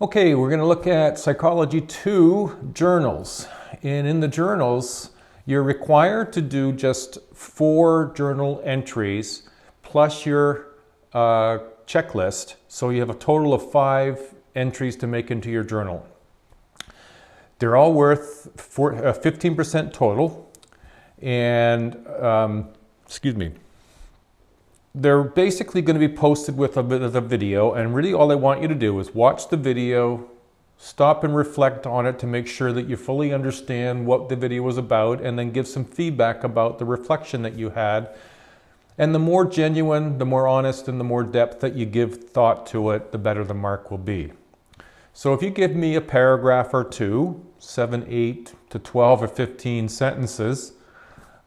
Okay, we're going to look at Psychology 2 journals. And in the journals, you're required to do just 4 journal entries plus your checklist. So you have a total of 5 entries to make into your journal. They're all worth 15% total. And, they're basically going to be posted with a bit of a video, and really all I want you to do is watch the video, stop and reflect on it to make sure that you fully understand what the video was about, and then give some feedback about the reflection that you had. And the more genuine, the more honest, and the more depth that you give thought to it, the better the mark will be. So if you give me a paragraph or two, 7, 8 to 12 or 15 sentences,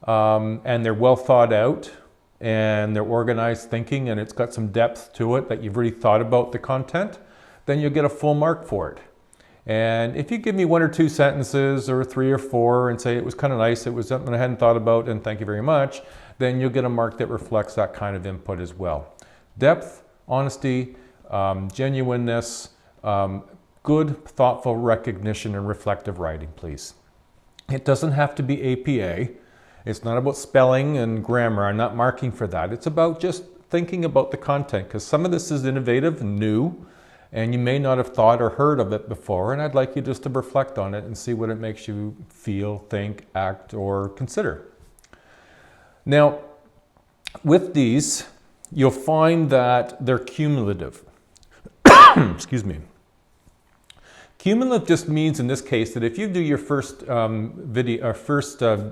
and they're well thought out, and they're organized thinking, and it's got some depth to it that you've really thought about the content, then you'll get a full mark for it. And if you give me 1 or 2 sentences or 3 or 4 and say it was kind of nice, it was something I hadn't thought about and thank you very much, then you'll get a mark that reflects that kind of input as well. Depth, honesty, genuineness, good, thoughtful recognition and reflective writing, please. It doesn't have to be APA. It's not about spelling and grammar. I'm not marking for that. It's about just thinking about the content, because some of this is innovative and new, and you may not have thought or heard of it before, and I'd like you just to reflect on it and see what it makes you feel, think, act, or consider. Now, with these, you'll find that they're cumulative. Excuse me. Cumulative just means in this case that if you do your first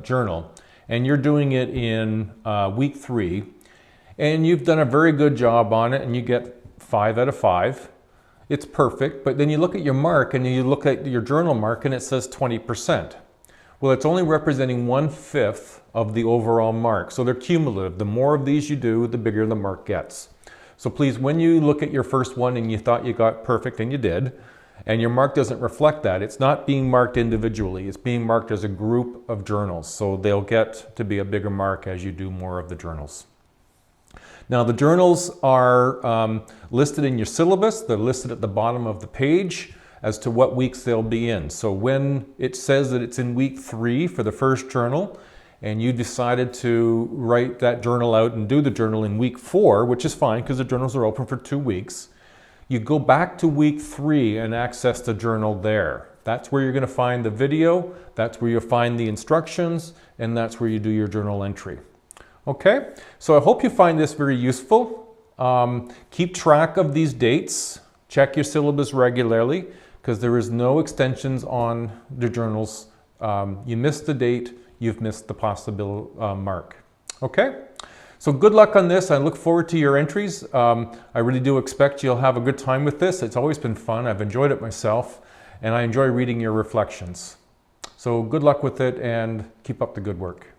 journal, and you're doing it in week 3, and you've done a very good job on it, and you get 5 out of 5, it's perfect. But then you look at your mark, and you look at your journal mark, and it says 20%. Well, it's only representing 1/5 of the overall mark, so they're cumulative. The more of these you do, the bigger the mark gets. So please, when you look at your first one and you thought you got perfect, and you did, and your mark doesn't reflect that, it's not being marked individually, it's being marked as a group of journals. So they'll get to be a bigger mark as you do more of the journals. Now the journals are listed in your syllabus. They're listed at the bottom of the page as to what weeks they'll be in. So when it says that it's in week 3 for the first journal, and you decided to write that journal out and do the journal in week 4, which is fine because the journals are open for 2 weeks, you go back to week 3 and access the journal there. That's where you're going to find the video, that's where you'll find the instructions, and that's where you do your journal entry. Okay, so I hope you find this very useful. Keep track of these dates. Check your syllabus regularly, because there is no extensions on the journals. You missed the date, you've missed the possible mark. Okay? So good luck on this. I look forward to your entries. I really do expect you'll have a good time with this. It's always been fun. I've enjoyed it myself, and I enjoy reading your reflections. So good luck with it, and keep up the good work.